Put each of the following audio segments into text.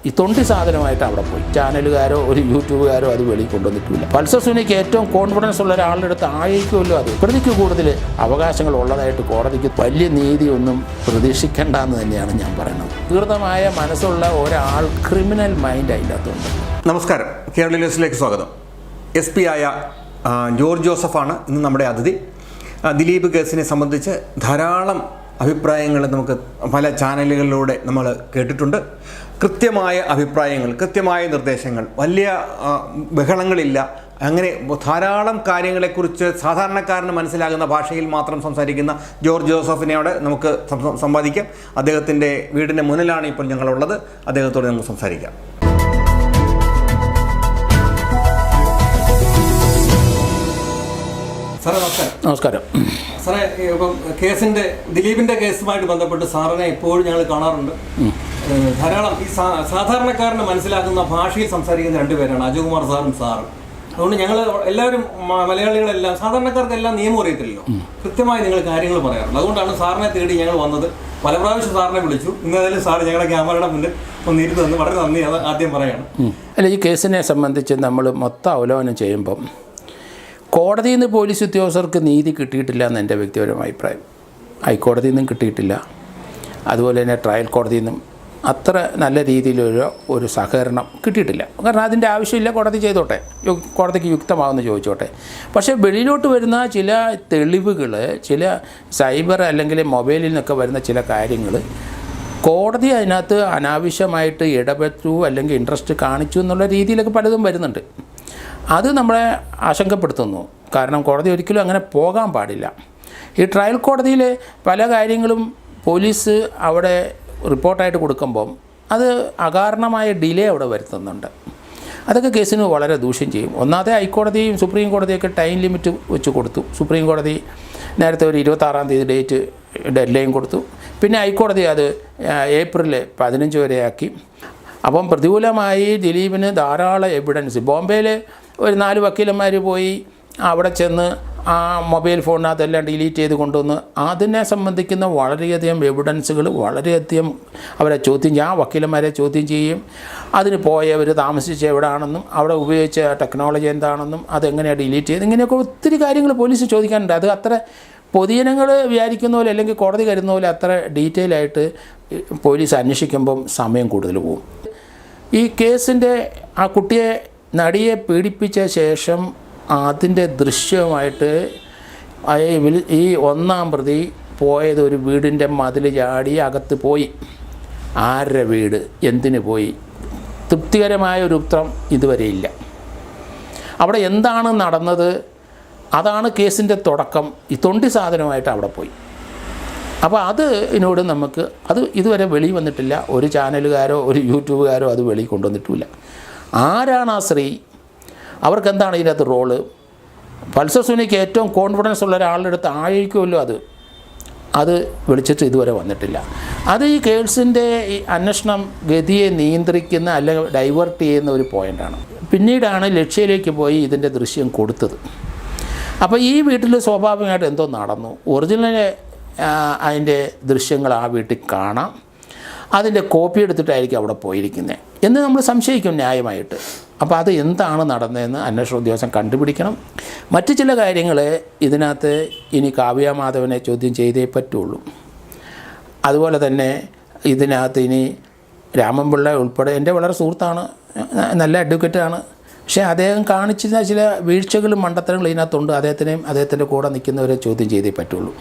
ഈ തൊണ്ടി സാധനമായിട്ട് അവിടെ പോയി. ചാനലുകാരോ ഒരു യൂട്യൂബുകാരോ അത് വെളിയിൽ കൊണ്ടുവന്നിട്ടില്ല. പൾസർ സുനിക്ക് ഏറ്റവും കോൺഫിഡൻസ് ഉള്ള ഒരാളുടെ അടുത്ത് ആയിരിക്കുമല്ലോ അത്. പ്രതിക്ക് കൂടുതൽ അവകാശങ്ങൾ ഉള്ളതായിട്ട് കോടതിക്ക് വലിയ നീതിയൊന്നും പ്രതീക്ഷിക്കേണ്ടെന്ന് തന്നെയാണ് ഞാൻ പറയുന്നത്. തീവ്രമായ മനസ്സുള്ള ഒരാൾ ക്രിമിനൽ മൈൻഡ് അതിനകത്തുണ്ട്. നമസ്കാരം, കേരള ന്യൂസിലേക്ക് സ്വാഗതം. SP ആയ ജോർജ് ജോസഫാണ് ഇന്ന് നമ്മുടെ അതിഥി. ദിലീപ് കേസിനെ സംബന്ധിച്ച് ധാരാളം അഭിപ്രായങ്ങൾ നമുക്ക് പല ചാനലുകളിലൂടെ നമ്മൾ കേട്ടിട്ടുണ്ട്. കൃത്യമായ അഭിപ്രായങ്ങൾ, കൃത്യമായ നിർദ്ദേശങ്ങൾ, വലിയ ബഹളങ്ങളില്ല. അങ്ങനെ ധാരാളം കാര്യങ്ങളെക്കുറിച്ച് സാധാരണക്കാരന് മനസ്സിലാകുന്ന ഭാഷയിൽ മാത്രം സംസാരിക്കുന്ന ജോർജ് ജോസഫിനെയോട് നമുക്ക് സംവാദിക്കാം. അദ്ദേഹത്തിൻ്റെ വീടിൻ്റെ മുന്നിലാണ് ഇപ്പോൾ ഞങ്ങളുള്ളത്. അദ്ദേഹത്തോട് നമുക്ക് സംസാരിക്കാം. സാറേ നമസ്കാരം. നമസ്കാരം സാറേ, ഇപ്പം ദിലീപിൻ്റെ കേസുമായിട്ട് ബന്ധപ്പെട്ട് സാറിനെ എപ്പോഴും ഞങ്ങൾ കാണാറുണ്ട്. ധാരാളം ഈ സാധാരണക്കാരന് മനസ്സിലാക്കുന്ന ഭാഷയിൽ സംസാരിക്കുന്ന രണ്ടുപേരാണ്, അജയകുമാർ സാറും സാറും. അതുകൊണ്ട് ഞങ്ങൾ എല്ലാവരും മലയാളികളെല്ലാം സാധാരണക്കാർക്കെല്ലാം നിയമം അറിയത്തില്ലല്ലോ, കൃത്യമായി നിങ്ങൾ കാര്യങ്ങൾ പറയാറുണ്ട്. അതുകൊണ്ടാണ് സാറിനെ തേടി ഞങ്ങൾ വന്നത്. പല പ്രാവശ്യം സാറിനെ വിളിച്ചു. ഇന്നേതായാലും സാർ ഞങ്ങളുടെ ക്യാമറയുടെ മുന്നിൽ ഒന്നിരുന്ന് തന്നു. വളരെ നന്ദി, അത് ആദ്യം പറയാണ്. അല്ല, ഈ കേസിനെ സംബന്ധിച്ച് നമ്മൾ മൊത്തം അവലോകനം ചെയ്യുമ്പം കോടതിയിൽ നിന്ന് പോലീസ് ഉദ്യോഗസ്ഥർക്ക് നീതി കിട്ടിയിട്ടില്ല എന്ന് എൻ്റെ വ്യക്തിപരമായ അഭിപ്രായം. ഹൈക്കോടതിയിൽ നിന്നും കിട്ടിയിട്ടില്ല, അതുപോലെ തന്നെ ട്രയൽ കോടതിയിൽ നിന്നും അത്ര നല്ല രീതിയിലൊരു സഹകരണം കിട്ടിയിട്ടില്ല. കാരണം അതിൻ്റെ ആവശ്യമില്ല, കോടതി ചെയ്തോട്ടെ, കോടതിക്ക് യുക്തമാകുമെന്ന് ചോദിച്ചോട്ടെ. പക്ഷേ വെളിയിലോട്ട് വരുന്ന ചില തെളിവുകൾ, ചില സൈബർ അല്ലെങ്കിൽ മൊബൈലിൽ നിന്നൊക്കെ വരുന്ന ചില കാര്യങ്ങൾ കോടതി അതിനകത്ത് അനാവശ്യമായിട്ട് ഇടപെട്ടു അല്ലെങ്കിൽ ഇൻട്രസ്റ്റ് കാണിച്ചു എന്നുള്ള രീതിയിലൊക്കെ പലതും വരുന്നുണ്ട്. അത് നമ്മളെ ആശങ്കപ്പെടുത്തുന്നു. കാരണം കോടതി ഒരിക്കലും അങ്ങനെ പോകാൻ പാടില്ല. ഈ ട്രയൽ കോടതിയിൽ പല കാര്യങ്ങളും പോലീസ് അവിടെ റിപ്പോർട്ടായിട്ട് കൊടുക്കുമ്പം അത് അകാരണമായ ഡിലേ അവിടെ വരുത്തുന്നുണ്ട്. അതൊക്കെ കേസിന് വളരെ ദൂഷ്യം ചെയ്യും. ഒന്നാമത്തെ ഹൈക്കോടതിയും സുപ്രീം കോടതിയൊക്കെ ടൈം ലിമിറ്റ് വെച്ച് കൊടുത്തു. സുപ്രീം കോടതി നേരത്തെ ഒരു 26-ാം തീയതി ഡെഡ് ലൈൻ കൊടുത്തു. പിന്നെ ഹൈക്കോടതി അത് ഏപ്രിൽ 15 വരെയാക്കി. അപ്പം പ്രതികൂലമായി ദിലീപിന് ധാരാളം എവിഡൻസ്. ബോംബെയിൽ ഒരു 4 വക്കീലന്മാർ പോയി അവിടെ ചെന്ന് ആ മൊബൈൽ ഫോണിനകത്തെല്ലാം ഡിലീറ്റ് ചെയ്ത് കൊണ്ടുവന്ന് അതിനെ സംബന്ധിക്കുന്ന വളരെയധികം എവിഡൻസുകൾ വളരെയധികം അവരെ ചോദ്യം ചെയ്യും. ആ വക്കീലന്മാരെ ചോദ്യം ചെയ്യും. അതിന് പോയവർ താമസിച്ച് എവിടെയാണെന്നും അവിടെ ഉപയോഗിച്ച ടെക്നോളജി എന്താണെന്നും അതെങ്ങനെയാണ് ഡിലീറ്റ് ചെയ്ത്, ഇങ്ങനെയൊക്കെ ഒത്തിരി കാര്യങ്ങൾ പോലീസ് ചോദിക്കാനുണ്ട്. അത് അത്ര പൊതുജനങ്ങൾ വിചാരിക്കുന്ന പോലെ അല്ലെങ്കിൽ കോടതി കരുതുന്ന പോലെ അത്ര ഡീറ്റെയിൽ ആയിട്ട് പോലീസ് അന്വേഷിക്കുമ്പം സമയം കൂടുതൽ പോകും. ഈ കേസിൻ്റെ ആ കുട്ടിയെ നടിയെ പീഡിപ്പിച്ച ശേഷം അതിൻ്റെ ദൃശ്യമായിട്ട് ഈ 1-ാം പ്രതി പോയത് ഒരു വീടിൻ്റെ മതിൽ ചാടി അകത്ത് പോയി. ആരുടെ വീട്, എന്തിന് പോയി, തൃപ്തികരമായ ഒരു ഉത്തരം ഇതുവരെ ഇല്ല. അവിടെ എന്താണ് നടന്നത്, അതാണ് കേസിൻ്റെ തുടക്കം. ഈ തൊണ്ടി സാധനമായിട്ട് അവിടെ പോയി. അപ്പോൾ അതിനോട് നമുക്ക് അത് ഇതുവരെ വെളി വന്നിട്ടില്ല. ഒരു ചാനലുകാരോ ഒരു യൂട്യൂബുകാരോ അത് വെളി കൊണ്ടുവന്നിട്ടില്ല. ആരാണ് ആ സ്ത്രീ, അവർക്കെന്താണ് ഇതിനകത്ത് റോള്? പൾസർ സുനിക്ക് ഏറ്റവും കോൺഫിഡൻസ് ഉള്ള ഒരാളുടെ അടുത്ത് ആയിരിക്കുമല്ലോ അത് വിളിച്ചിട്ട് ഇതുവരെ വന്നിട്ടില്ല. അത് ഈ കേസിൻ്റെ ഈ അന്വേഷണം ഗതിയെ നിയന്ത്രിക്കുന്ന അല്ലെങ്കിൽ ഡൈവേർട്ട് ചെയ്യുന്ന ഒരു പോയിൻ്റാണ്. പിന്നീടാണ് ലക്ഷ്യയിലേക്ക് പോയി ഇതിൻ്റെ ദൃശ്യം കൊടുത്തത്. അപ്പോൾ ഈ വീട്ടിൽ സ്വാഭാവികമായിട്ട് എന്തോ നടന്നു. ഒറിജിനൽ അതിൻ്റെ ദൃശ്യങ്ങൾ ആ വീട്ടിൽ കാണാം. അതിൻ്റെ കോപ്പി എടുത്തിട്ടായിരിക്കും അവിടെ പോയിരിക്കുന്നത് എന്ന് നമ്മൾ സംശയിക്കും ന്യായമായിട്ട്. അപ്പോൾ അത് എന്താണ് നടന്നതെന്ന് അന്വേഷണ ഉദ്യോഗസ്ഥൻ കണ്ടുപിടിക്കണം. മറ്റു ചില കാര്യങ്ങൾ ഇതിനകത്ത് ഇനി കാവ്യ മാധവനെ ചോദ്യം ചെയ്തേ പറ്റുള്ളൂ. അതുപോലെ തന്നെ ഇതിനകത്ത് ഇനി രാമൻപിള്ള ഉൾപ്പെടെ എൻ്റെ വളരെ സുഹൃത്താണ്, നല്ല അഡ്വക്കേറ്റാണ്. പക്ഷേ അദ്ദേഹം കാണിച്ചിരുന്ന ചില വീഴ്ചകളും മണ്ടത്തരങ്ങളും ഇതിനകത്തുണ്ട്. അദ്ദേഹത്തിൻ്റെ കൂടെ നിൽക്കുന്നവരെ ചോദ്യം ചെയ്തേ പറ്റുള്ളൂ.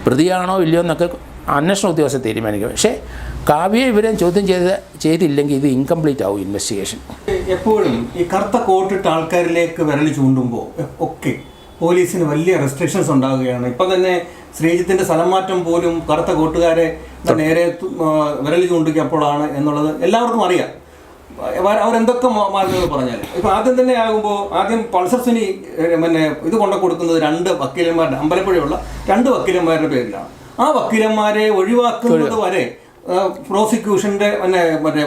പ്രതിയാണോ ഇല്ലയോ എന്നൊക്കെ അന്വേഷണ ഉദ്യോഗസ്ഥർ തീരുമാനിക്കും. പക്ഷേ കാവ്യ ഇവരെ ചോദ്യം ചെയ്തില്ലെങ്കിൽ ഇത് ഇൻകംപ്ലീറ്റ് ആവും ഇൻവെസ്റ്റിഗേഷൻ. എപ്പോഴും ഈ കറുത്ത കോട്ടിട്ട ആൾക്കാരിലേക്ക് വിരൽ ചൂണ്ടുമ്പോൾ ഒക്കെ പോലീസിന് വലിയ റെസ്ട്രിക്ഷൻസ് ഉണ്ടാകുകയാണ്. ഇപ്പം തന്നെ ശ്രീജിത്തിൻ്റെ സ്ഥലം മാറ്റം പോലും കറുത്ത കോട്ടുകാരെ നേരെ വിരൽ ചൂണ്ടിക്കപ്പോഴാണ് എന്നുള്ളത് എല്ലാവർക്കും അറിയാം. അവരെന്തൊക്കെ മാർഗങ്ങൾ പറഞ്ഞാൽ ഇപ്പം ആദ്യം തന്നെ ആകുമ്പോൾ ആദ്യം പൾസർ സുനി പിന്നെ ഇത് കൊണ്ടു കൊടുക്കുന്നത് 2 വക്കീലന്മാരുടെ, അമ്പലപ്പുഴയുള്ള 2 വക്കീലന്മാരുടെ പേരിലാണ്. ആ വക്കീലന്മാരെ ഒഴിവാക്കുന്നത് വരെ പ്രോസിക്യൂഷൻ്റെ മറ്റേ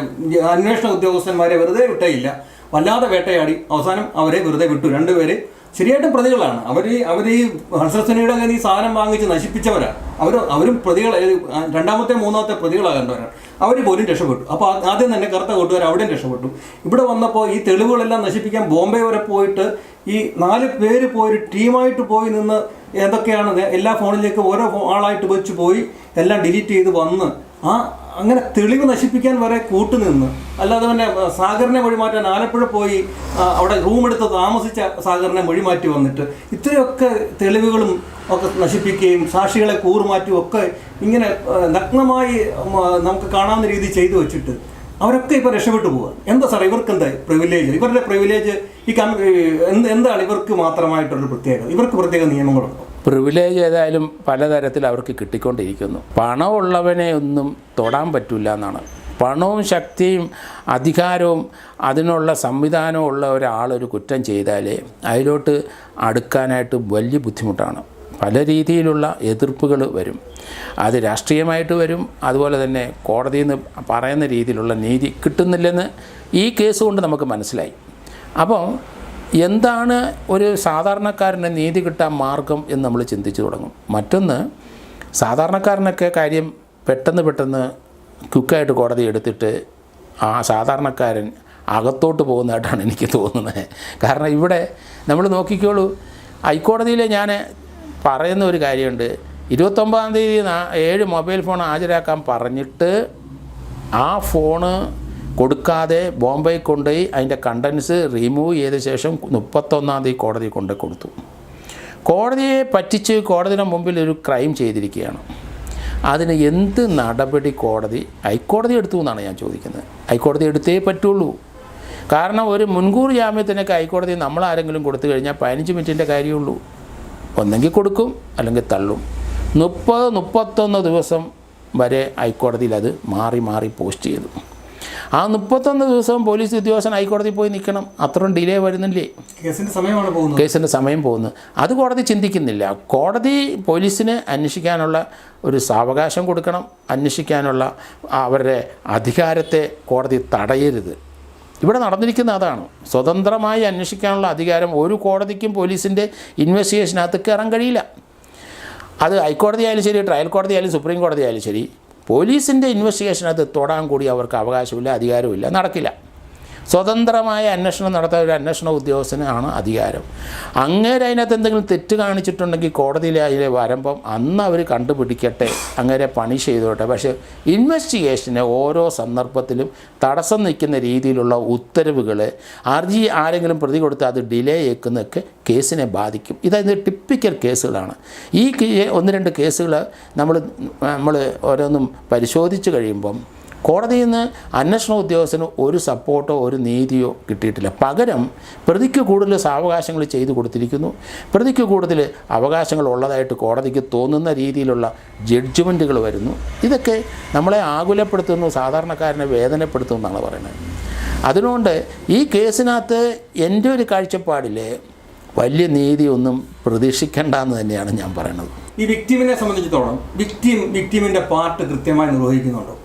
അന്വേഷണ ഉദ്യോഗസ്ഥന്മാരെ വെറുതെ വിട്ടേയില്ല. വല്ലാതെ വേട്ടയാടി അവസാനം അവരെ വെറുതെ വിട്ടു. 2 പേര് ശരിയായിട്ടും പ്രതികളാണ്. അവർ ഈ ഹർഷസുനിയുടെ ഈ സാധനം വാങ്ങിച്ച് നശിപ്പിച്ചവരാണ്. അവരും പ്രതികൾ, രണ്ടാമത്തെ മൂന്നാമത്തെ പ്രതികളാകേണ്ടവരാണ്. അവർ പോലും രക്ഷപ്പെട്ടു. അപ്പോൾ ആദ്യം തന്നെ കറുത്ത കൂട്ടുകാർ അവിടെയും രക്ഷപ്പെട്ടു. ഇവിടെ വന്നപ്പോൾ ഈ തെളിവുകളെല്ലാം നശിപ്പിക്കാൻ ബോംബെ വരെ പോയിട്ട് ഈ 4 പേര് പോയി ടീമായിട്ട് പോയി നിന്ന് എന്തൊക്കെയാണ് എല്ലാ ഫോണിലേക്കും ഓരോ ആളായിട്ട് വെച്ച് പോയി എല്ലാം ഡിലീറ്റ് ചെയ്ത് വന്ന് അങ്ങനെ തെളിവ് നശിപ്പിക്കാൻ വരെ കൂട്ടുനിന്ന്. അല്ലാതെ തന്നെ സാഗറിനെ വഴിമാറ്റാൻ ആലപ്പുഴ പോയി അവിടെ റൂമെടുത്ത് താമസിച്ച സാഗറിനെ വഴിമാറ്റി വന്നിട്ട് ഇത്രയൊക്കെ തെളിവുകളും ഒക്കെ നശിപ്പിക്കുകയും സാക്ഷികളെ കൂറുമാറ്റും ഒക്കെ ഇങ്ങനെ നഗ്നമായി നമുക്ക് കാണാവുന്ന രീതി ചെയ്തു വെച്ചിട്ട് അവരൊക്കെ ഇപ്പോൾ രക്ഷപ്പെട്ടു പോവുക. എന്താ സാർ ഇവർക്ക് എന്താ പ്രിവിലേജ്? ഇവരുടെ പ്രിവിലേജ് എന്താണ് ഇവർക്ക് മാത്രമായിട്ടൊരു പ്രത്യേകത? ഇവർക്ക് പ്രത്യേക നിയമങ്ങളുണ്ടോ? പ്രിവിലേജ് ഏതായാലും പലതരത്തിൽ അവർക്ക് കിട്ടിക്കൊണ്ടിരിക്കുന്നു. പണമുള്ളവനെ ഒന്നും തൊടാൻ പറ്റില്ല എന്നാണ്. പണവും ശക്തിയും അധികാരവും അതിനുള്ള സംവിധാനവും ഉള്ള ഒരാളൊരു കുറ്റം ചെയ്താൽ അതിലോട്ട് അടുക്കാനായിട്ട് വലിയ ബുദ്ധിമുട്ടാണ്. പല രീതിയിലുള്ള എതിർപ്പുകൾ വരും. അത് രാഷ്ട്രീയമായിട്ട് വരും. അതുപോലെ തന്നെ കോടതിയിൽ നിന്ന് പറയുന്ന രീതിയിലുള്ള നീതി കിട്ടുന്നില്ലെന്ന് ഈ കേസ് കൊണ്ട് നമുക്ക് മനസ്സിലായി. അപ്പോൾ എന്താണ് ഒരു സാധാരണക്കാരന് നീതി കിട്ടാൻ മാർഗം എന്ന് നമ്മൾ ചിന്തിച്ചു തുടങ്ങും. മറ്റൊന്ന്, സാധാരണക്കാരനൊക്കെ കാര്യം പെട്ടെന്ന് ക്വിക്കായിട്ട് കോടതി എടുത്തിട്ട് ആ സാധാരണക്കാരൻ അകത്തോട്ട് പോകുന്നതായിട്ടാണ് എനിക്ക് തോന്നുന്നത്. കാരണം ഇവിടെ നമ്മൾ നോക്കിക്കോളൂ, ഹൈക്കോടതിയിൽ ഞാൻ പറയുന്ന ഒരു കാര്യമുണ്ട്. 29-ാം തീയതി 7 മൊബൈൽ ഫോൺ ഹാജരാക്കാൻ പറഞ്ഞിട്ട് ആ ഫോണ് കൊടുക്കാതെ ബോംബെ കൊണ്ടുപോയി അതിൻ്റെ കണ്ടൻസ് റിമൂവ് ചെയ്ത ശേഷം 31-ാം തീയതി കോടതി കൊണ്ട് കൊടുത്തു. കോടതിയെ പറ്റിച്ച് കോടതിയുടെ മുമ്പിൽ ഒരു ക്രൈം ചെയ്തിരിക്കുകയാണ്. അതിന് എന്ത് നടപടി ഹൈക്കോടതി എടുത്തു എന്നാണ് ഞാൻ ചോദിക്കുന്നത്. ഹൈക്കോടതി എടുത്തേ പറ്റുള്ളൂ. കാരണം ഒരു മുൻകൂർ ജാമ്യത്തിനൊക്കെ ഹൈക്കോടതി നമ്മളാരെങ്കിലും കൊടുത്തു കഴിഞ്ഞാൽ 15 മിനിറ്റിൻ്റെ കാര്യമുള്ളൂ. ഒന്നെങ്കിൽ കൊടുക്കും അല്ലെങ്കിൽ തള്ളും. 30-31 ദിവസം വരെ ഹൈക്കോടതിയിൽ അത് മാറി പോസ്റ്റ് ചെയ്തു. ആ 31 ദിവസവും പോലീസ് ഉദ്യോഗസ്ഥൻ ഹൈക്കോടതി പോയി നിൽക്കണം. അത്രയും ഡിലേ വരുന്നില്ലേ? കേസിൻ്റെ സമയം പോകുന്നു. അത് കോടതി ചിന്തിക്കുന്നില്ല. കോടതി പോലീസിന് അന്വേഷിക്കാനുള്ള ഒരു സാവകാശം കൊടുക്കണം. അന്വേഷിക്കാനുള്ള അവരുടെ അധികാരത്തെ കോടതി തടയരുത്. ഇവിടെ നടന്നിരിക്കുന്ന അതാണ്. സ്വതന്ത്രമായി അന്വേഷിക്കാനുള്ള അധികാരം ഒരു കോടതിക്കും പോലീസിൻ്റെ ഇൻവെസ്റ്റിഗേഷനകത്ത് കയറാൻ കഴിയില്ല. അത് ഹൈക്കോടതി ആയാലും ശരി, ട്രയൽ കോടതി ആയാലും സുപ്രീം കോടതി ആയാലും ശരി, പോലീസിൻ്റെ ഇൻവെസ്റ്റിഗേഷനകത്ത് തൊടാൻ കൂടി അവർക്ക് അവകാശമില്ല, അധികാരമില്ല, നടക്കില്ല. സ്വതന്ത്രമായ അന്വേഷണം നടത്താൻ ഒരു അന്വേഷണ ഉദ്യോഗസ്ഥനാണ് അധികാരം. അങ്ങേരെ അതിനകത്ത് എന്തെങ്കിലും തെറ്റ് കാണിച്ചിട്ടുണ്ടെങ്കിൽ കോടതിയിൽ അതിൽ വരുമ്പം അന്ന് അവർ കണ്ടുപിടിക്കട്ടെ, അങ്ങേരെ പണിഷ് ചെയ്തോട്ടെ. പക്ഷേ ഇൻവെസ്റ്റിഗേഷന് ഓരോ സന്ദർഭത്തിലും തടസ്സം നിൽക്കുന്ന രീതിയിലുള്ള ഉത്തരവുകൾ ആരെങ്കിലും പ്രതി കൊടുത്താൽ അത് ഡിലേ ആക്കുന്നതൊക്കെ കേസിനെ ബാധിക്കും. ഇതായത് ടിപ്പിക്കൽ കേസുകളാണ്. ഈ 1-2 കേസുകൾ നമ്മൾ ഓരോന്നും പരിശോധിച്ച് കഴിയുമ്പം കോടതിയിൽ നിന്ന് അന്വേഷണ ഉദ്യോഗസ്ഥന് ഒരു സപ്പോർട്ടോ ഒരു നീതിയോ കിട്ടിയിട്ടില്ല. പകരം പ്രതിക്ക് കൂടുതൽ സാവകാശങ്ങൾ ചെയ്തു കൊടുത്തിരിക്കുന്നു. പ്രതിക്ക് കൂടുതൽ അവകാശങ്ങൾ ഉള്ളതായിട്ട് കോടതിക്ക് തോന്നുന്ന രീതിയിലുള്ള ജഡ്ജ്മെൻറ്റുകൾ വരുന്നു. ഇതൊക്കെ നമ്മളെ ആകുലപ്പെടുത്തുന്നു, സാധാരണക്കാരനെ വേദനപ്പെടുത്തുന്നു എന്നാണ് പറയുന്നത്. അതുകൊണ്ട് ഈ കേസിനകത്ത് എൻ്റെ ഒരു കാഴ്ചപ്പാടിൽ വലിയ നീതിയൊന്നും പ്രതീക്ഷിക്കേണ്ടെന്ന് തന്നെയാണ് ഞാൻ പറയുന്നത്. ഈ വിക്ടിമിനെ സംബന്ധിച്ചിടത്തോളം വിക്ടിമിൻ്റെ പാർട്ട് കൃത്യമായി നിർവഹിക്കുന്നുണ്ടോ?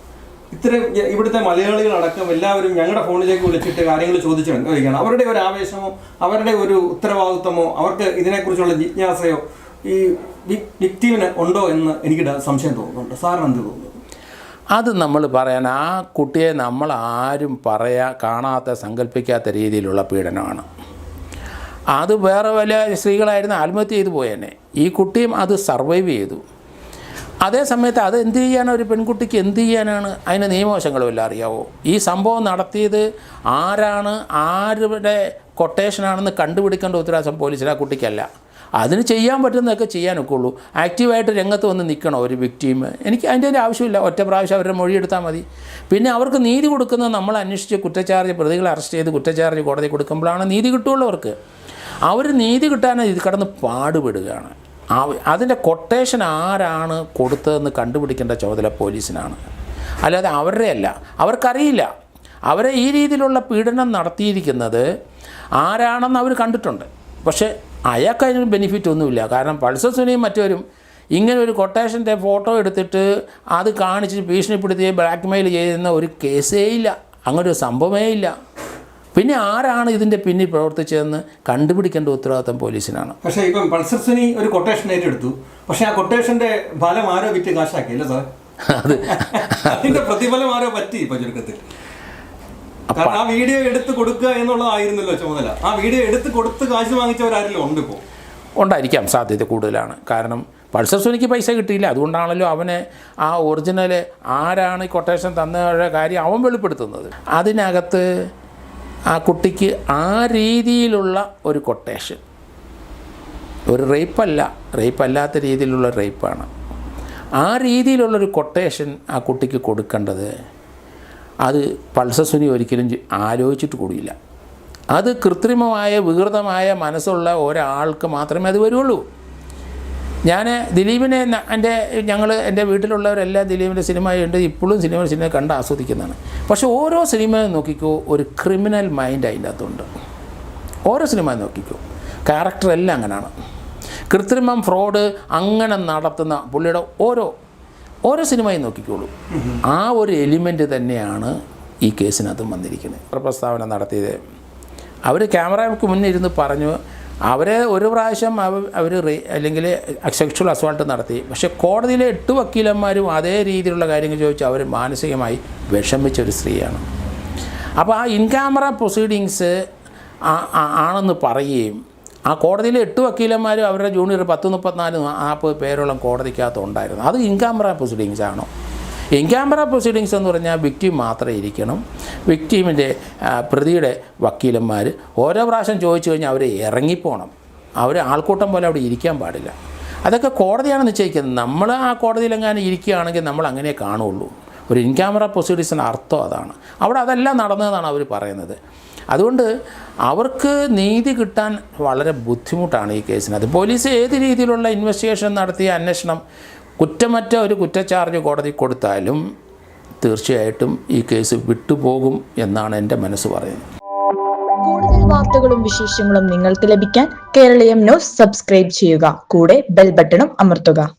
ഇത്തരം ഇവിടുത്തെ മലയാളികളടക്കം എല്ലാവരും ഞങ്ങളുടെ ഫോണിലേക്ക് വിളിച്ചിട്ട് കാര്യങ്ങൾ ചോദിക്കുകയാണ്. അവരുടെ ഒരു ആവേശമോ അവരുടെ ഒരു ഉത്തരവാദിത്വമോ അവർക്ക് ഇതിനെക്കുറിച്ചുള്ള ജിജ്ഞാസയോ ഈ വിക്ടിമിന് ഉണ്ടോ എന്ന് എനിക്ക് സംശയം തോന്നുന്നുണ്ട്. സാറിന് എന്ത് തോന്നുന്നു? അത് നമ്മൾ പറയാൻ, ആ കുട്ടിയെ നമ്മൾ ആരും കാണാത്ത സങ്കല്പിക്കാത്ത രീതിയിലുള്ള പീഡനമാണ്. അത് വേറെ വല്ല സ്ത്രീകളായിരുന്നു ആത്മഹത്യ ചെയ്തു പോയേനെ. ഈ കുട്ടിയും അത് സർവൈവ് ചെയ്തു. അതേ സമയത്ത് അത് എന്ത് ചെയ്യാനാണ്? ഒരു പെൺകുട്ടിക്ക് എന്ത് ചെയ്യാനാണ്? അതിന് നിയമവശങ്ങളുമെല്ലാം അറിയാവോ? ഈ സംഭവം നടത്തിയത് ആരാണ്, ആരുടെ കൊട്ടേഷനാണെന്ന് കണ്ടുപിടിക്കേണ്ട ഉത്തരവാദിത്വം പോലീസിന്, ആ കുട്ടിക്കല്ല. അതിന് ചെയ്യാൻ പറ്റുന്നതൊക്കെ ചെയ്യാനൊക്കെ ഉള്ളൂ. ആക്റ്റീവായിട്ട് രംഗത്ത് വന്ന് നിൽക്കണം ഒരു വിക്ടീം. എനിക്ക് അതിൻ്റെ ആവശ്യമില്ല. ഒറ്റ പ്രാവശ്യം അവരുടെ മൊഴി എടുത്താൽ മതി. പിന്നെ അവർക്ക് നീതി കൊടുക്കുന്നത് നമ്മൾ അന്വേഷിച്ച് പ്രതികളെ അറസ്റ്റ് ചെയ്ത് കുറ്റച്ചാർജ് കോടതി കൊടുക്കുമ്പോഴാണ് നീതി കിട്ടുള്ളൂ അവർക്ക്. അവർ നീതി കിട്ടാൻ ഇത് കടന്ന് പാടുപെടുകയാണ്. അതിൻ്റെ കൊട്ടേഷൻ ആരാണ് കൊടുത്തതെന്ന് കണ്ടുപിടിക്കേണ്ട ചുമതല പോലീസിനാണ്, അല്ലാതെ അവരുടെ അല്ല. അവർക്കറിയില്ല. അവരെ ഈ രീതിയിലുള്ള പീഡനം നടത്തിയിരിക്കുന്നത് ആരാണെന്ന് അവർ കണ്ടിട്ടുണ്ട്. പക്ഷേ അയാൾക്ക് അതിന് ബെനിഫിറ്റ് ഒന്നുമില്ല. കാരണം പൾസർ സുനിയും മറ്റവരും ഇങ്ങനെ ഒരു കൊട്ടേഷൻ്റെ ഫോട്ടോ എടുത്തിട്ട് അത് കാണിച്ച് ഭീഷണിപ്പെടുത്തി ബ്ലാക്ക് മെയിൽ ചെയ്യുന്ന ഒരു കേസേ ഇല്ല, അങ്ങനൊരു സംഭവമേ ഇല്ല. പിന്നെ ആരാണ് ഇതിൻ്റെ പിന്നിൽ പ്രവർത്തിച്ചതെന്ന് കണ്ടുപിടിക്കേണ്ട ഉത്തരവാദിത്തം പോലീസിനാണ്. പക്ഷേ ഇപ്പം പൾസർ സുനി ഒരു കൊട്ടേഷൻ ഏറ്റെടുത്തു, പക്ഷെ ആ കൊട്ടേഷന്റെ ഫലം ആരോ വിറ്റ് കാശാക്കി അല്ലേ സാർ? അതിന്റെ പ്രതിഫലം ആരോ പറ്റി ഇപ്പൊ ചുരുക്കത്തിൽ. കാരണം ആ വീഡിയോ എടുത്ത് കൊടുക്കുക എന്നുള്ളതായിരുന്നല്ലോ ചുമതല. ആ വീഡിയോ എടുത്ത് കൊടുത്ത് കാശ് വാങ്ങിച്ചവരാരെങ്കിലും ഉണ്ട് ഇപ്പോൾ? ഉണ്ടായിരിക്കാം, സാധ്യത കൂടുതലാണ്. കാരണം പൾസർ സുനിക്ക് പൈസ കിട്ടിയില്ല, അതുകൊണ്ടാണല്ലോ അവനെ ആ ഒറിജിനൽ ആരാണ് ഈ കൊട്ടേഷൻ തന്നവരുടെ കാര്യം അവൻ വെളിപ്പെടുത്തുന്നത്. അതിനകത്ത് ആ കുട്ടിക്ക് ആ രീതിയിലുള്ള ഒരു കൊട്ടേഷൻ, ഒരു റേപ്പല്ലാത്ത രീതിയിലുള്ള റേപ്പാണ്, ആ രീതിയിലുള്ളൊരു കൊട്ടേഷൻ ആ കുട്ടിക്ക് കൊടുക്കേണ്ടത് അത് പൾസർ സുനി ഒരിക്കലും ആലോചിച്ചിട്ട് കൂടിയില്ല. അത് കൃത്രിമമായ വികൃതമായ മനസ്സുള്ള ഒരാൾക്ക് മാത്രമേ അത് വരുള്ളൂ. ഞാൻ ദിലീപിനെ എൻ്റെ വീട്ടിലുള്ളവരെല്ലാം ദിലീപിൻ്റെ സിനിമയുണ്ട്, ഇപ്പോഴും സിനിമ കണ്ട് ആസ്വദിക്കുന്നതാണ്. പക്ഷേ ഓരോ സിനിമയും നോക്കിക്കോ ഒരു ക്രിമിനൽ മൈൻഡ് അതിൻ്റെ അകത്തുണ്ട്. ഓരോ സിനിമയും നോക്കിക്കോ ക്യാരക്ടറെല്ലാം അങ്ങനെയാണ്. കൃത്രിമം ഫ്രോഡ് അങ്ങനെ നടത്തുന്ന പുള്ളിയുടെ ഓരോ സിനിമയും നോക്കിക്കോളൂ. ആ ഒരു എലിമെൻ്റ് തന്നെയാണ് ഈ കേസിനകത്തും വന്നിരിക്കുന്നത്. പ്രസ്താവന നടത്തിയത് അവർ ക്യാമറയ്ക്ക് മുന്നിൽ ഇരുന്ന് പറഞ്ഞു, അവരെ ഒരു പ്രാവശ്യം അവർ അല്ലെങ്കിൽ സെക്ഷൽ അസോൾട്ട് നടത്തി. പക്ഷേ കോടതിയിലെ 8 വക്കീലന്മാരും അതേ രീതിയിലുള്ള കാര്യങ്ങൾ ചോദിച്ച് അവർ മാനസികമായി വിഷമിച്ചൊരു സ്ത്രീയാണ്. അപ്പോൾ ആ ഇൻ ക്യാമറ പ്രൊസീഡിങ്സ് ആണെന്ന് പറയുകയും ആ കോടതിയിലെ 8 വക്കീലന്മാരും അവരുടെ ജൂനിയർ 10-34 പേരോളം കോടതിക്കകത്ത് ഉണ്ടായിരുന്നു. അത് ഇൻ ക്യാമറ പ്രൊസീഡിങ്സ് ആണോ? ഇൻ ക്യാമറ പ്രൊസീഡിങ്സ് എന്ന് പറഞ്ഞാൽ വിക്ടിം മാത്രമേ ഇരിക്കണം. വിക്ടിമിൻ്റെ പ്രതിയുടെ വക്കീലന്മാർ ഓരോ പ്രാവശ്യം ചോദിച്ചു കഴിഞ്ഞാൽ അവർ ഇറങ്ങിപ്പോണം. അവർ ആൾക്കൂട്ടം പോലെ അവിടെ ഇരിക്കാൻ പാടില്ല. അതൊക്കെ കോടതിയാണ് നിശ്ചയിക്കുന്നത്. നമ്മൾ ആ കോടതിയിലെങ്ങാനും ഇരിക്കുകയാണെങ്കിൽ നമ്മൾ അങ്ങനെ കാണുള്ളൂ. ഒരു ഇൻ ക്യാമറ പ്രൊസീഡിങ്സിന് അർത്ഥം അതാണ്. അവിടെ അതെല്ലാം നടന്നതെന്നാണ് അവർ പറയുന്നത്. അതുകൊണ്ട് അവർക്ക് നീതി കിട്ടാൻ വളരെ ബുദ്ധിമുട്ടാണ് ഈ കേസിന്. അത് പോലീസ് ഏത് രീതിയിലുള്ള ഇൻവെസ്റ്റിഗേഷൻ നടത്തിയ അന്വേഷണം കുറ്റമറ്റ ഒരു കുറ്റച്ചാർജ് കോടതി കൊടുത്താലും തീർച്ചയായിട്ടും ഈ കേസ് വിട്ടുപോകും എന്നാണ് എൻ്റെ മനസ്സ് പറയുന്നത്. കൂടുതൽ വാർത്തകളും വിശേഷങ്ങളും നിങ്ങൾക്ക് ലഭിക്കാൻ കേരളീയം ന്യൂസ് സബ്സ്ക്രൈബ് ചെയ്യുക. കൂടെ ബെൽ ബട്ടണും അമർത്തുക.